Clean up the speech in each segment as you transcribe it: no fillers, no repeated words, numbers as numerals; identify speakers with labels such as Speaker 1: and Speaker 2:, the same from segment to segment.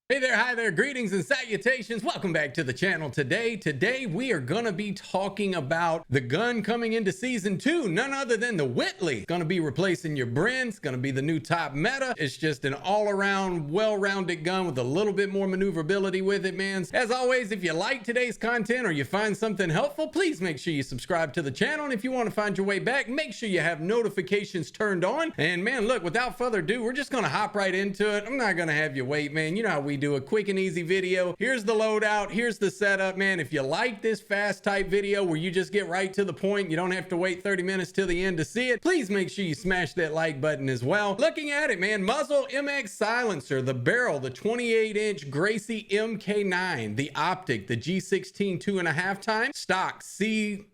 Speaker 1: Hey there, hi there, greetings and salutations. Welcome back to the channel Today we are gonna be talking about the gun coming into season 2, none other than the Whitley. It's gonna be replacing your Bren. It's gonna be the new top meta. It's just an all-around, well-rounded gun with a little bit more maneuverability with it, man. As always, if you like today's content or you find something helpful, please make sure you subscribe to the channel. And if you want to find your way back, make sure you have notifications turned on. And man, look, without further ado, we're just gonna hop right into it. I'm not gonna have you wait, man. You know how we do a quick and easy video. Here's the loadout, here's the setup, man. If you like this fast type video where you just get right to the point, you don't have to wait 30 minutes till the end to see it, please make sure you smash that like button as well. Looking at it, man, muzzle MX silencer, the barrel, the 28-inch Gracie MK9, the optic, the G16 2.5 times, stock CGCR4.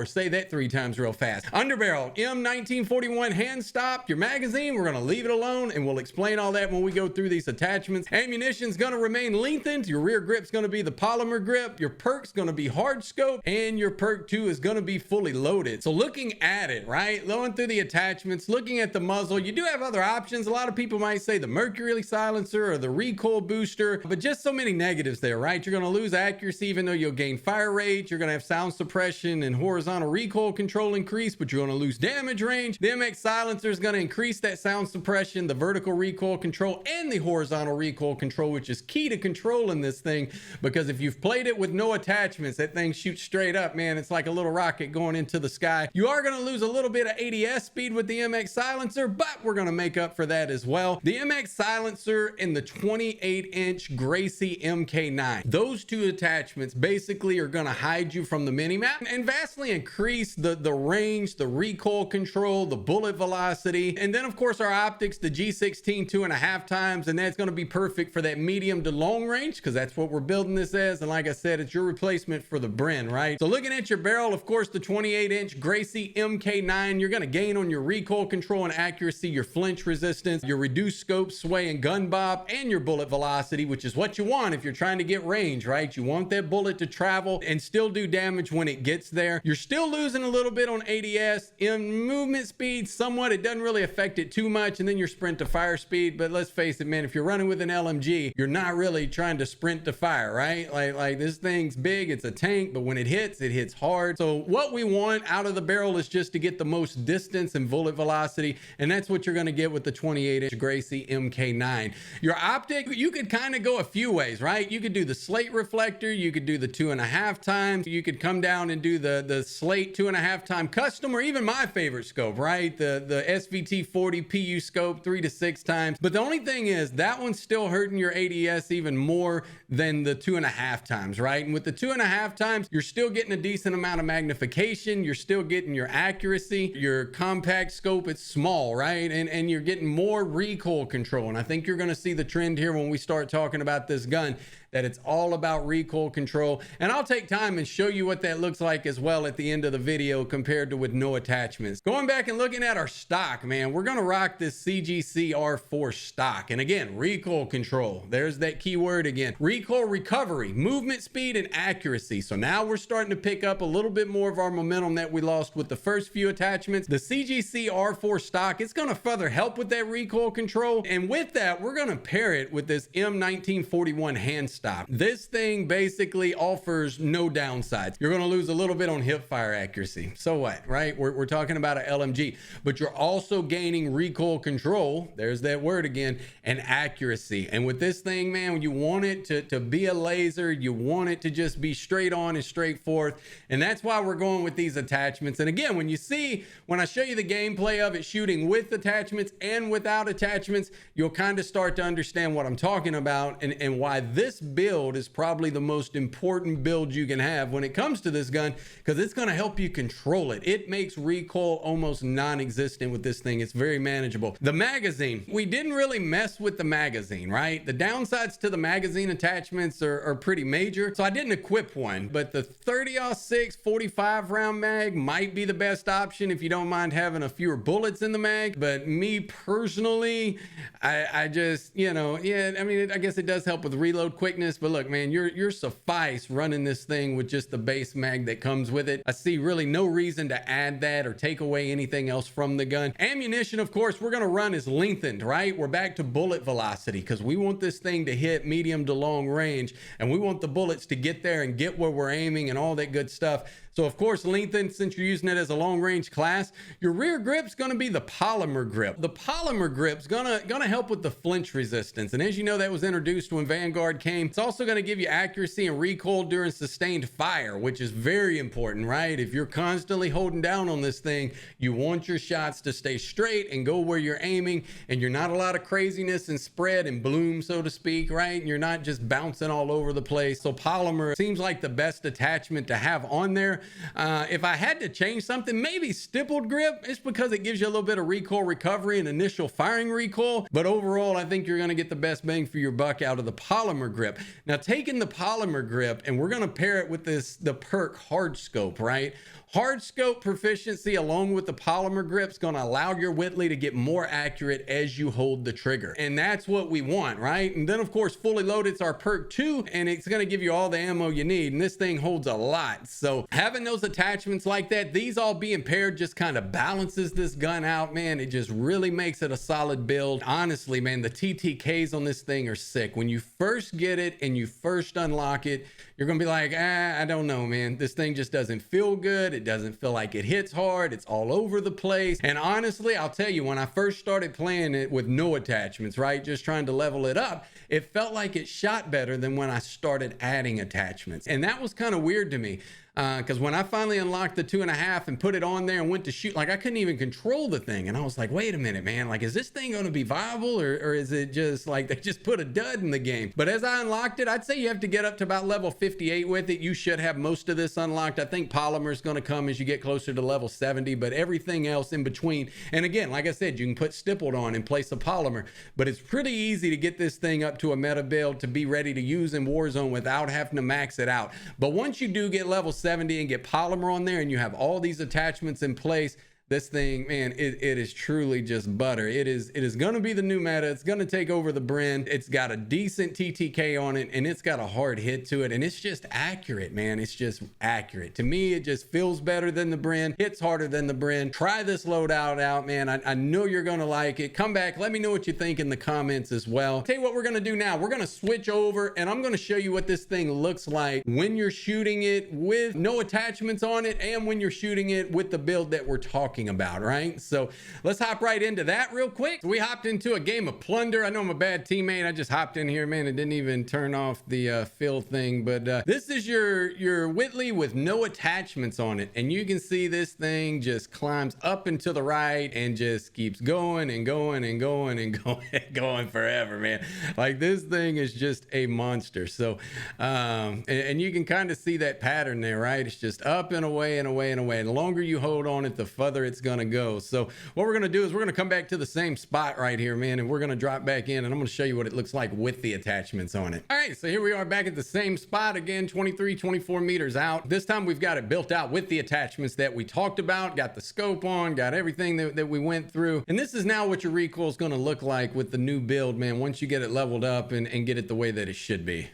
Speaker 1: Say that 3 times real fast. Underbarrel M1941 hand stop. Your magazine, we're gonna leave it alone and we'll explain all that when we go through these attachments. Ammunition's gonna remain lengthened. Your rear grip's gonna be the polymer grip. Your perk's gonna be hard scope, and your perk 2 is gonna be fully loaded. So looking at it, right, going through the attachments, looking at the muzzle, you do have other options. A lot of people might say the mercury silencer or the recoil booster, but just so many negatives there, right? You're gonna lose accuracy even though you'll gain fire rate. You're gonna have sound suppression and horizontal recoil control increase, but you're gonna lose damage range. The MX silencer is gonna increase that sound suppression, the vertical recoil control, and the horizontal recoil control, which is key to controlling this thing, because if you've played it with no attachments, that thing shoots straight up, man. It's like a little rocket going into the sky. You are gonna lose a little bit of ADS speed with the MX silencer, but we're gonna make up for that as well. The MX silencer and the 28-inch Gracie MK9, those two attachments basically are gonna hide you from the minimap and vastly increase the range, the recoil control, the bullet velocity, and then of course our optics, the G16 2.5 times, and that's going to be perfect for that medium to long range, because that's what we're building this as. And like I said, it's your replacement for the Bren, right? So looking at your barrel, of course, the 28-inch Gracie MK9, you're going to gain on your recoil control and accuracy, your flinch resistance, your reduced scope, sway, and gun bop, and your bullet velocity, which is what you want if you're trying to get range, right? You want that bullet to travel and still do damage when it gets there. You're still losing a little bit on ADS. In movement speed, somewhat, it doesn't really affect it too much, and then your sprint to fire speed. But let's face it, man, if you're running with an LMG, you're not really trying to sprint to fire, right? Like this thing's big, it's a tank, but when it hits hard. So what we want out of the barrel is just to get the most distance and bullet velocity, and that's what you're going to get with the 28-inch Gracie MK9. Your optic, you could kind of go a few ways, right? You could do the slate reflector, you could do the 2.5 times, you could come down and do the slate 2.5 time custom, or even my favorite scope, right? The SVT 40 PU scope 3 to 6 times. But the only thing is that one's still hurting your ADS even more than the 2.5 times, right? And with the 2.5 times, you're still getting a decent amount of magnification. You're still getting your accuracy, your compact scope, it's small, right? And you're getting more recoil control. And I think you're going to see the trend here when we start talking about this gun, that it's all about recoil control. And I'll take time and show you what that looks like as well at the end of the video compared to with no attachments. Going back and looking at our stock, man, we're gonna rock this CGCR4 stock. And again, recoil control, there's that key word again. Recoil recovery, movement speed, and accuracy. So now we're starting to pick up a little bit more of our momentum that we lost with the first few attachments. The CGCR4 stock, it's gonna further help with that recoil control. And with that, we're gonna pair it with this M1941 hand stop. This thing basically offers no downsides. You're going to lose a little bit on hip fire accuracy. So what, right? We're talking about an LMG, but you're also gaining recoil control. There's that word again, and accuracy. And with this thing, man, you want it to be a laser. You want it to just be straight on and straight forth. And that's why we're going with these attachments. And again, when I show you the gameplay of it shooting with attachments and without attachments, you'll kind of start to understand what I'm talking about and why this build is probably the most important build you can have when it comes to this gun, because it's going to help you control it. It makes recoil almost non-existent with this thing. It's very manageable. The magazine, we didn't really mess with the magazine, right? The downsides to the magazine attachments are pretty major, so I didn't equip one, but the 30-06 45 round mag might be the best option if you don't mind having a fewer bullets in the mag. But me personally, I just, you know, yeah, I mean, I guess it does help with reload quickness, but look, man, you're suffice running this thing with just the base mag that comes with it. I see really no reason to add that or take away anything else from the gun. Ammunition, of course, we're gonna run is lengthened, right? We're back to bullet velocity because we want this thing to hit medium to long range, and we want the bullets to get there and get where we're aiming and all that good stuff. So of course, lengthened, since you're using it as a long range class. Your rear grip's gonna be the polymer grip. The polymer grip's gonna help with the flinch resistance. And as you know, that was introduced when Vanguard came. It's also gonna give you accuracy and recoil during sustained fire, which is very important, right? If you're constantly holding down on this thing, you want your shots to stay straight and go where you're aiming, and you're not a lot of craziness and spread and bloom, so to speak, right? And you're not just bouncing all over the place. So polymer seems like the best attachment to have on there. If I had to change something, maybe stippled grip. It's because it gives you a little bit of recoil recovery and initial firing recoil. But overall, I think you're going to get the best bang for your buck out of the polymer grip. Now, taking the polymer grip, and we're going to pair it with the perk hard scope, right? Hard scope proficiency along with the polymer grip is going to allow your Whitley to get more accurate as you hold the trigger. And that's what we want, right? And then of course, fully loaded's our perk 2, and it's going to give you all the ammo you need. And this thing holds a lot. So having those attachments like that, these all being paired just kind of balances this gun out, man. It just really makes it a solid build. Honestly, man, the TTKs on this thing are sick. When you first get it and you first unlock it, you're going to be like, I don't know, man. This thing just doesn't feel good. It doesn't feel like it hits hard. It's all over the place. And honestly, I'll tell you, when I first started playing it with no attachments, right, just trying to level it up, it felt like it shot better than when I started adding attachments. And that was kind of weird to me. Because when I finally unlocked the 2.5 and put it on there and went to shoot, like I couldn't even control the thing. And I was like, wait a minute, man, like, is this thing going to be viable, or is it just like they just put a dud in the game? But as I unlocked it, I'd say you have to get up to about level 58 with it. You should have most of this unlocked. I think polymer is going to come as you get closer to level 70, but everything else in between. And again, like I said, you can put stippled on in place of polymer, but it's pretty easy to get this thing up to a meta build to be ready to use in Warzone without having to max it out. But once you do get level 70 and get polymer on there and you have all these attachments in place, this thing, man, it is truly just butter. It is going to be the new meta. It's going to take over the Bren. It's got a decent TTK on it, and it's got a hard hit to it, and it's just accurate, man. It's just accurate. To me, it just feels better than the Bren. Hits harder than the Bren. Try this loadout out, man. I know you're going to like it. Come back. Let me know what you think in the comments as well. Tell you what we're going to do now. We're going to switch over, and I'm going to show you what this thing looks like when you're shooting it with no attachments on it, and when you're shooting it with the build that we're talking about, right? So let's hop right into that real quick. So we hopped into a game of Plunder. I know I'm a bad teammate. I just hopped in here, man. It didn't even turn off the fill thing, but this is your Whitley with no attachments on it, and you can see this thing just climbs up and to the right and just keeps going and going and going and going and going forever, man. Like, this thing is just a monster. So and you can kind of see that pattern there, right? It's just up and away and away and away, and the longer you hold on it, the further it's gonna go. So what we're gonna do is we're gonna come back to the same spot right here, man, and we're gonna drop back in, and I'm gonna show you what it looks like with the attachments on it. All right, so here we are back at the same spot again, 24 meters out. This time we've got it built out with the attachments that we talked about, got the scope on, got everything that we went through, and this is now what your recoil is gonna look like with the new build, man, once you get it leveled up and get it the way that it should be.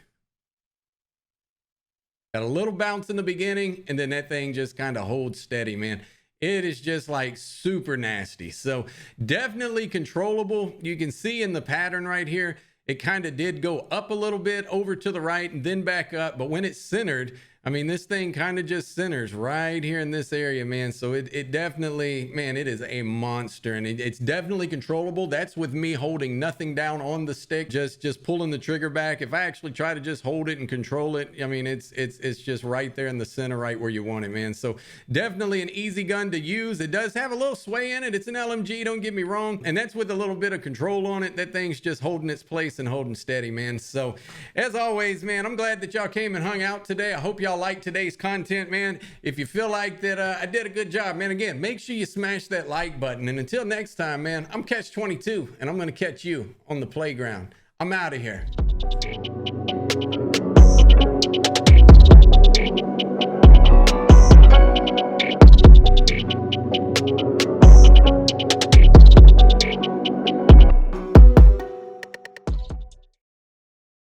Speaker 1: Got a little bounce in the beginning, and then that thing just kind of holds steady, man. It is just like super nasty. So definitely controllable. You can see in the pattern right here, it kind of did go up a little bit over to the right and then back up. But when it's centered, I mean, this thing kind of just centers right here in this area, man. So it definitely, man, it is a monster, and it's definitely controllable. That's with me holding nothing down on the stick, just pulling the trigger back. If I actually try to just hold it and control it, I mean, it's just right there in the center, right where you want it, man. So definitely an easy gun to use. It does have a little sway in it. It's an LMG, don't get me wrong. And that's with a little bit of control on it. That thing's just holding its place and holding steady, man. So as always, man, I'm glad that y'all came and hung out today. I hope y'all like today's content, man. If you feel like that I did a good job, man, again, make sure you smash that like button. And until next time, man, I'm Ketchxxii, and I'm gonna catch you on the playground. I'm out of here.